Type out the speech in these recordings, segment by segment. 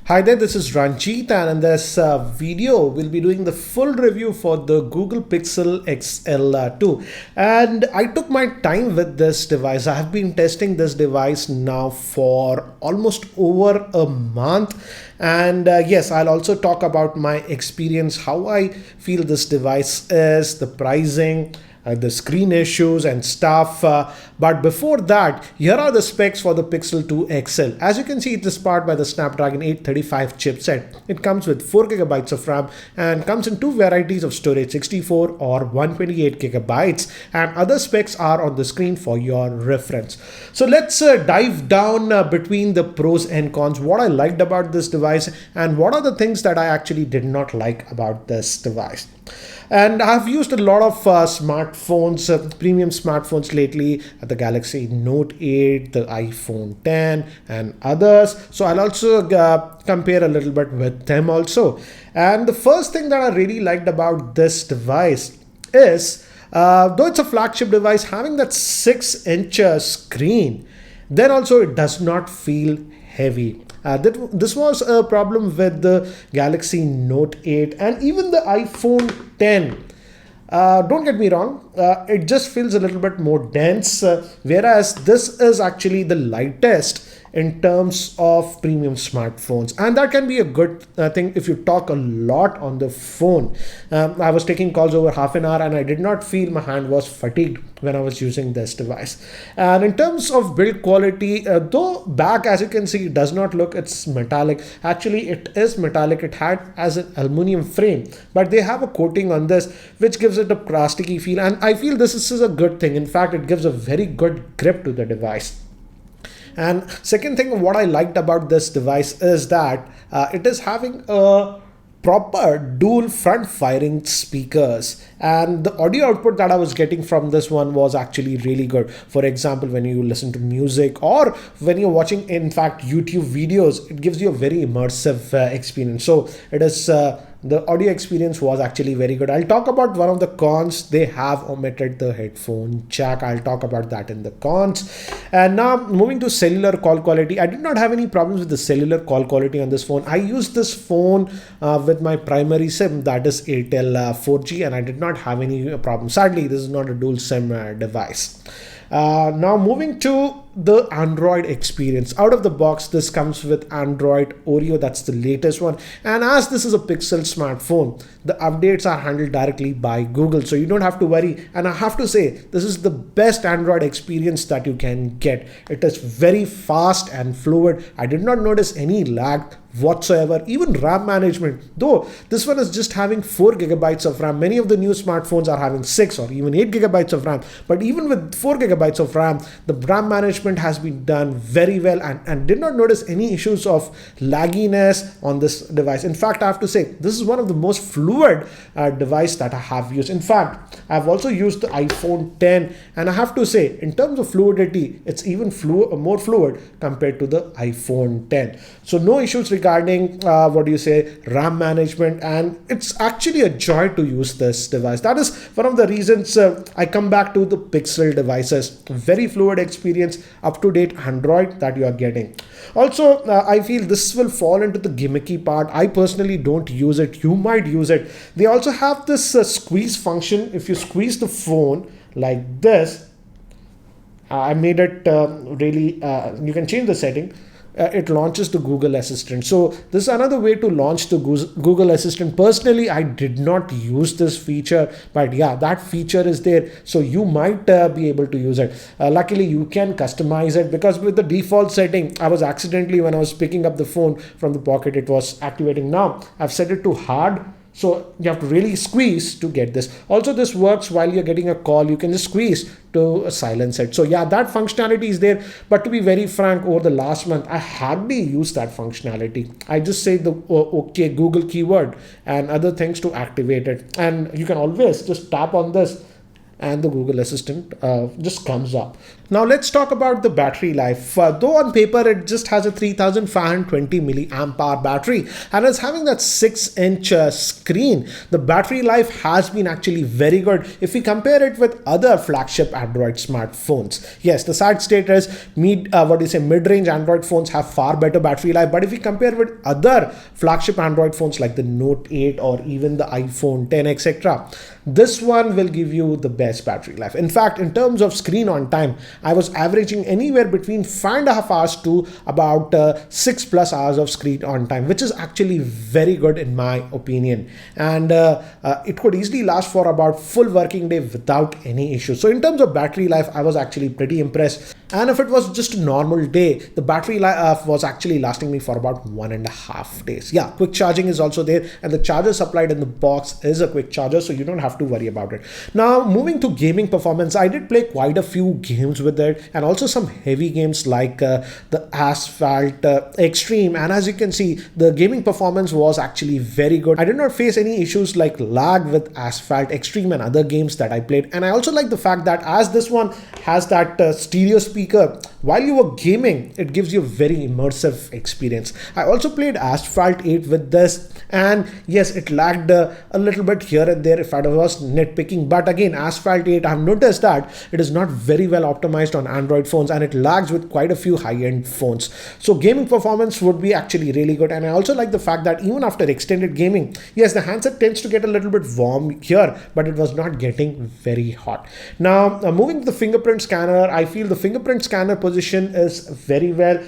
Hi there, this is Ranjit, and in this video, we'll be doing the full review for the Google Pixel XL2. And I took my time with this device. I have been testing this device now for almost over a month. And yes, I'll also talk about my experience, how I feel this device is, the pricing, the screen issues and stuff. But before that, here are the specs for the Pixel 2 XL. As you can see, it is powered by the Snapdragon 835 chipset. It comes with 4 gigabytes of RAM and comes in two varieties of storage, 64 or 128 gigabytes. And other specs are on the screen for your reference. So let's dive down between the pros and cons, what I liked about this device and what are the things that I actually did not like about this device. And I've used a lot of smartphones, premium smartphones lately, the Galaxy Note 8, the iPhone 10 and others. So I'll also compare a little bit with them also. And the first thing that I really liked about this device is, though it's a flagship device, having that 6-inch screen, then also it does not feel heavy. This was a problem with the Galaxy Note 8 and even the iPhone 10. Don't get me wrong, it just feels a little bit more dense, whereas this is actually the lightest in terms of premium smartphones, and that can be a good thing if you talk a lot on the phone. I was taking calls over half an hour and I did not feel my hand was fatigued when I was using this device. And in terms of build quality, though back, as you can see, it does not look, it's metallic. Actually, it is metallic. It had as an aluminum frame, but they have a coating on this which gives it a plasticky feel, and I feel this is a good thing. In fact, it gives a very good grip to the device. And second thing, what I liked about this device is that it is having a proper dual front firing speakers, and the audio output that I was getting from this one was actually really good. For example, when you listen to music or when you're watching, in fact, YouTube videos, it gives you a very immersive experience. So it is the audio experience was actually very good. I'll talk about one of the cons. They have omitted the headphone jack. I'll talk about that in the cons. And now moving to cellular call quality, I did not have any problems with the cellular call quality on this phone. I used this phone with my primary SIM, that is Airtel 4G, and I did not have any problem. Sadly, this is not a dual SIM device. Now moving to the Android experience. Out of the box, this comes with Android Oreo, that's the latest one. And as this is a Pixel smartphone, the updates are handled directly by Google, so you don't have to worry. And I have to say, this is the best Android experience that you can get. It is very fast and fluid. I did not notice any lag whatsoever. Even RAM management, though this one is just having 4 gigabytes of RAM. Many of the new smartphones are having 6 or even 8 gigabytes of RAM. But even with 4 gigabytes of RAM, the RAM management has been done very well, and did not notice any issues of lagginess on this device. In fact, I have to say, this is one of the most fluid device that I have used. In fact, I've also used the iPhone 10, and I have to say, in terms of fluidity, it's even more fluid compared to the iPhone 10. So no issues regarding RAM management, and it's actually a joy to use this device. That is one of the reasons I come back to the Pixel devices. Very fluid experience, up-to-date Android that you are getting. Also, I feel this will fall into the gimmicky part. I personally don't use it. You might use it. They also have this squeeze function. If you squeeze the phone like this, I made it you can change the setting. It launches the Google Assistant. So this is another way to launch the Google Assistant. Personally, I did not use this feature, but yeah, that feature is there. So you might be able to use it. Luckily, you can customize it, because with the default setting, I was accidentally, when I was picking up the phone from the pocket, it was activating. Now I've set it to hard. So you have to really squeeze to get this. Also, this works while you're getting a call. You can just squeeze to silence it. So yeah, that functionality is there. But to be very frank, over the last month, I hardly used that functionality. I just say the OK Google keyword and other things to activate it. And you can always just tap on this and the Google Assistant just comes up. Now let's talk about the battery life. Though on paper it just has a 3520 milliamp hour battery and is having that 6-inch screen, the battery life has been actually very good if we compare it with other flagship Android smartphones. Yes, the sad state is mid-range Android phones have far better battery life, but if we compare with other flagship Android phones like the Note 8 or even the iPhone 10, etc., this one will give you the best battery life. In fact, in terms of screen on time, I was averaging anywhere between 5.5 hours to about 6+ hours of screen on time, which is actually very good in my opinion. And it could easily last for about full working day without any issue. So in terms of battery life, I was actually pretty impressed. And if it was just a normal day, the battery life was actually lasting me for about 1.5 days. Yeah, quick charging is also there, and the charger supplied in the box is a quick charger, so you don't have to worry about it. Now, moving to gaming performance, I did play quite a few games with it, and also some heavy games like the Asphalt Extreme. And as you can see, the gaming performance was actually very good. I did not face any issues like lag with Asphalt Extreme and other games that I played. And I also like the fact that as this one has that stereo speaker, while you were gaming, it gives you a very immersive experience. I also played Asphalt 8 with this, and yes, it lagged a little bit here and there if I was nitpicking. But again, Asphalt 8, I've noticed that it is not very well optimized on Android phones, and it lags with quite a few high-end phones. So gaming performance would be actually really good. And I also like the fact that even after extended gaming, yes, the handset tends to get a little bit warm here, but it was not getting very hot. Now, moving to the fingerprint scanner, I feel the fingerprint scanner position is very well.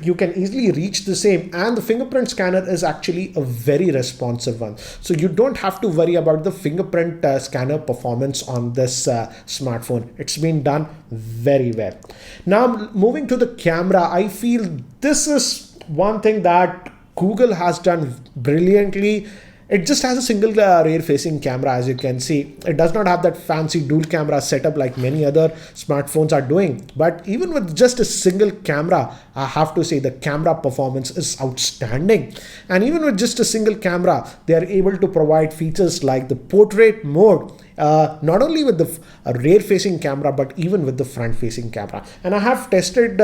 You can easily reach the same, and the fingerprint scanner is actually a very responsive one. So you don't have to worry about the fingerprint scanner performance on this smartphone. It's been done very well. Now, moving to the camera, I feel this is one thing that Google has done brilliantly. It just has a single rear facing camera. As you can see, it does not have that fancy dual camera setup like many other smartphones are doing. But even with just a single camera, I have to say the camera performance is outstanding. And even with just a single camera, they are able to provide features like the portrait mode, not only with the rear facing camera, but even with the front facing camera. And I have tested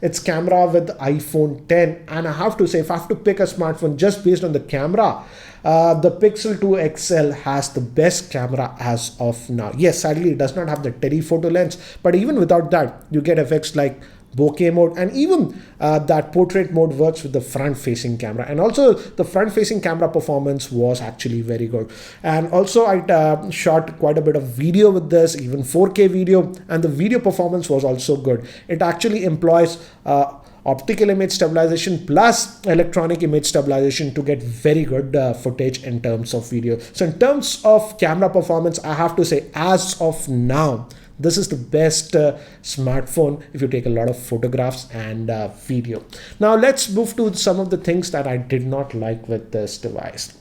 its camera with the iPhone 10, and I have to say, if I have to pick a smartphone just based on the camera, the Pixel 2 XL has the best camera as of now. Yes, sadly it does not have the telephoto lens, but even without that, you get effects like bokeh mode, and even that portrait mode works with the front facing camera. And also the front facing camera performance was actually very good. And also I shot quite a bit of video with this, even 4K video, and the video performance was also good. It actually employs optical image stabilization plus electronic image stabilization to get very good footage in terms of video. So in terms of camera performance, I have to say, as of now, this is the best smartphone if you take a lot of photographs and video. Now let's move to some of the things that I did not like with this device.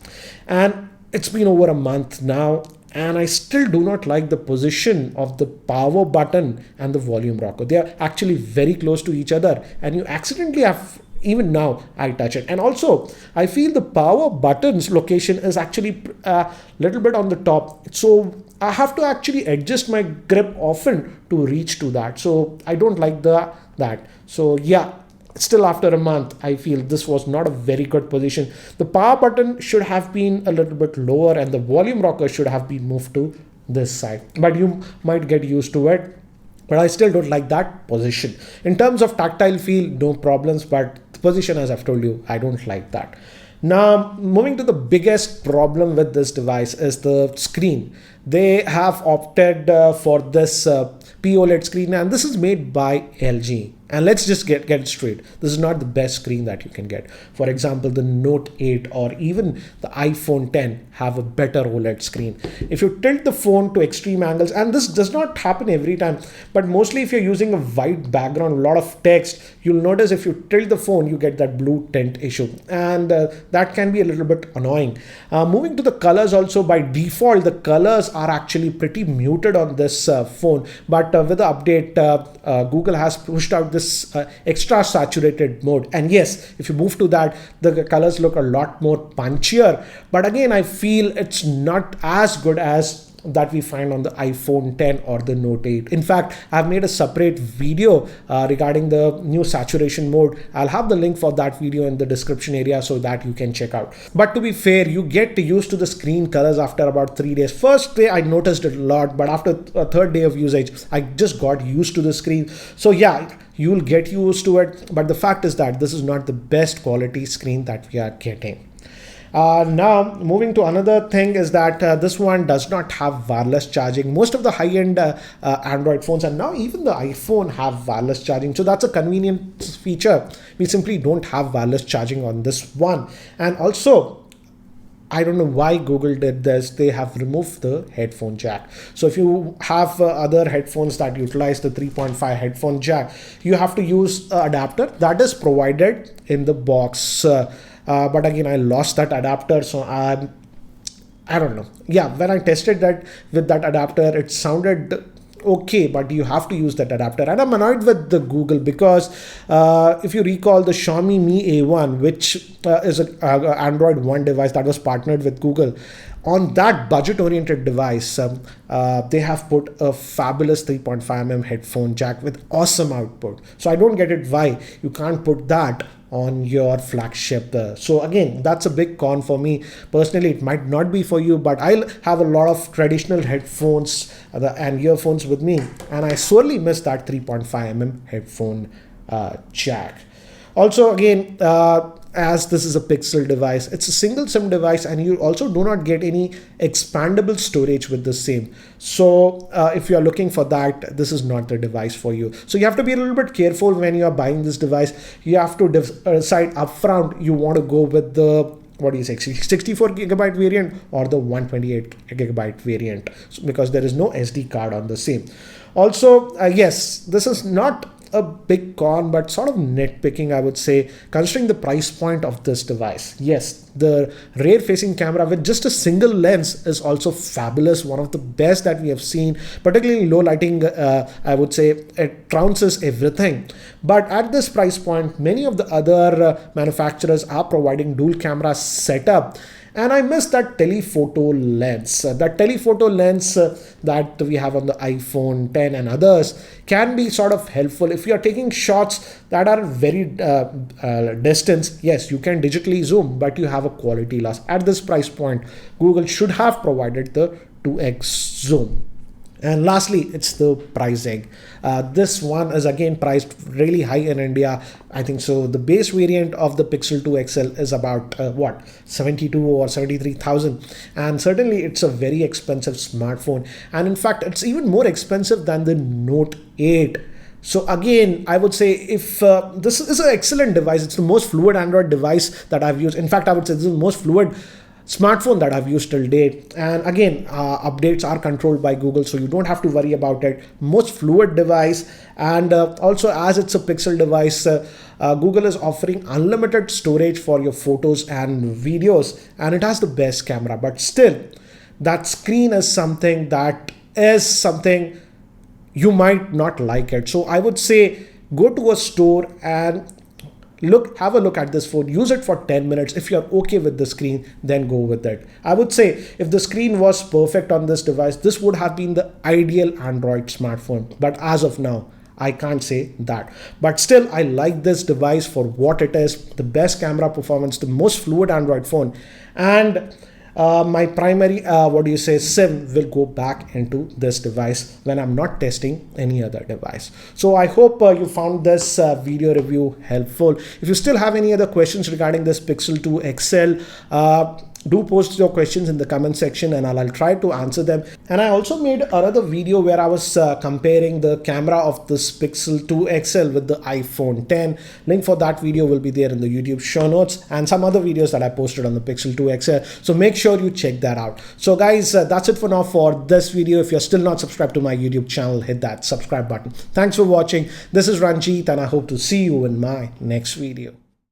And it's been over a month now, and I still do not like the position of the power button and the volume rocker. They are actually very close to each other, and you accidentally have, even now I touch it. And also I feel the power button's location is actually a little bit on the top. So I have to actually adjust my grip often to reach to that. So I don't like that. So yeah, still after a month, I feel this was not a very good position. The power button should have been a little bit lower, and the volume rocker should have been moved to this side. But you might get used to it. But I still don't like that position. In terms of tactile feel, no problems, but the position, as I've told you, I don't like that. Now, moving to the biggest problem with this device is the screen. They have opted for this POLED screen, and this is made by LG. And let's just get it straight. This is not the best screen that you can get. For example, the Note 8 or even the iPhone 10 have a better OLED screen. If you tilt the phone to extreme angles, and this does not happen every time, but mostly if you're using a white background, a lot of text, you'll notice if you tilt the phone, you get that blue tint issue. And that can be a little bit annoying. Moving to the colors also, by default, the colors are actually pretty muted on this phone. But with the update, Google has pushed out this extra saturated mode, and yes, if you move to that, the colors look a lot more punchier. But again, I feel it's not as good as that we find on the iPhone 10 or the Note 8. In fact, I've made a separate video regarding the new saturation mode. I'll have the link for that video in the description area so that you can check out. But to be fair, you get used to the screen colors after about 3 days. First day I noticed it a lot, but after a third day of usage, I just got used to the screen. So yeah, you'll get used to it. But the fact is that this is not the best quality screen that we are getting. Now, moving to another thing is that this one does not have wireless charging. Most of the high-end Android phones and now even the iPhone have wireless charging. So that's a convenient feature. We simply don't have wireless charging on this one. And also, I don't know why Google did this. They have removed the headphone jack. So if you have other headphones that utilize the 3.5 headphone jack, you have to use an adapter that is provided in the box. But again, I lost that adapter, so I don't know. Yeah, when I tested that with that adapter, it sounded okay, but you have to use that adapter. And I'm annoyed with the Google because if you recall the Xiaomi Mi A1, which is an Android One device that was partnered with Google, on that budget-oriented device, they have put a fabulous 3.5mm headphone jack with awesome output. So I don't get it why you can't put that on your flagship. So again, that's a big con for me. Personally, it might not be for you, but I'll have a lot of traditional headphones and earphones with me, and I sorely miss that 3.5mm headphone jack. Also, again, as this is a Pixel device, it's a single SIM device, and you also do not get any expandable storage with the same. So if you are looking for that, this is not the device for you. So you have to be a little bit careful when you are buying this device. You have to decide upfront you want to go with the 64 gigabyte variant or the 128 gigabyte variant, because there is no SD card on the same. Also, yes, this is not a big con, but sort of nitpicking, I would say, considering the price point of this device. Yes, the rear facing camera with just a single lens is also fabulous, one of the best that we have seen, particularly low lighting. I would say it trounces everything. But at this price point, many of the other manufacturers are providing dual camera setup. And I miss that telephoto lens. That telephoto lens that we have on the iPhone 10 and others can be sort of helpful if you are taking shots that are very distance. Yes, you can digitally zoom, but you have a quality loss. At this price point, Google should have provided the 2x zoom. And lastly, it's the pricing. This one is again priced really high in India. I think so. The base variant of the Pixel 2 XL is about 72 or 73,000, and certainly it's a very expensive smartphone. And in fact, it's even more expensive than the Note 8. So again, I would say if this is an excellent device, it's the most fluid Android device that I've used. In fact, I would say this is the most fluid smartphone that I've used till date. And again, updates are controlled by Google, so you don't have to worry about it. Most fluid device, and also as it's a Pixel device, Google is offering unlimited storage for your photos and videos, and it has the best camera. But still, that screen is something you might not like it. So I would say go to a store and have a look at this phone, use it for 10 minutes. If you're okay with the screen, then go with it. I would say if the screen was perfect on this device, this would have been the ideal Android smartphone. But as of now, I can't say that. But still, I like this device for what it is. The best camera performance, the most fluid Android phone, and my primary SIM will go back into this device when I'm not testing any other device. So I hope you found this video review helpful. If you still have any other questions regarding this Pixel 2 XL, do post your questions in the comment section and I'll try to answer them. And I also made another video where I was comparing the camera of this Pixel 2 XL with the iPhone 10. Link for that video will be there in the YouTube show notes, and some other videos that I posted on the Pixel 2 XL. So make sure you check that out. So guys, that's it for now for this video. If you're still not subscribed to my YouTube channel, hit that subscribe button. Thanks for watching. This is Ranjit, and I hope to see you in my next video.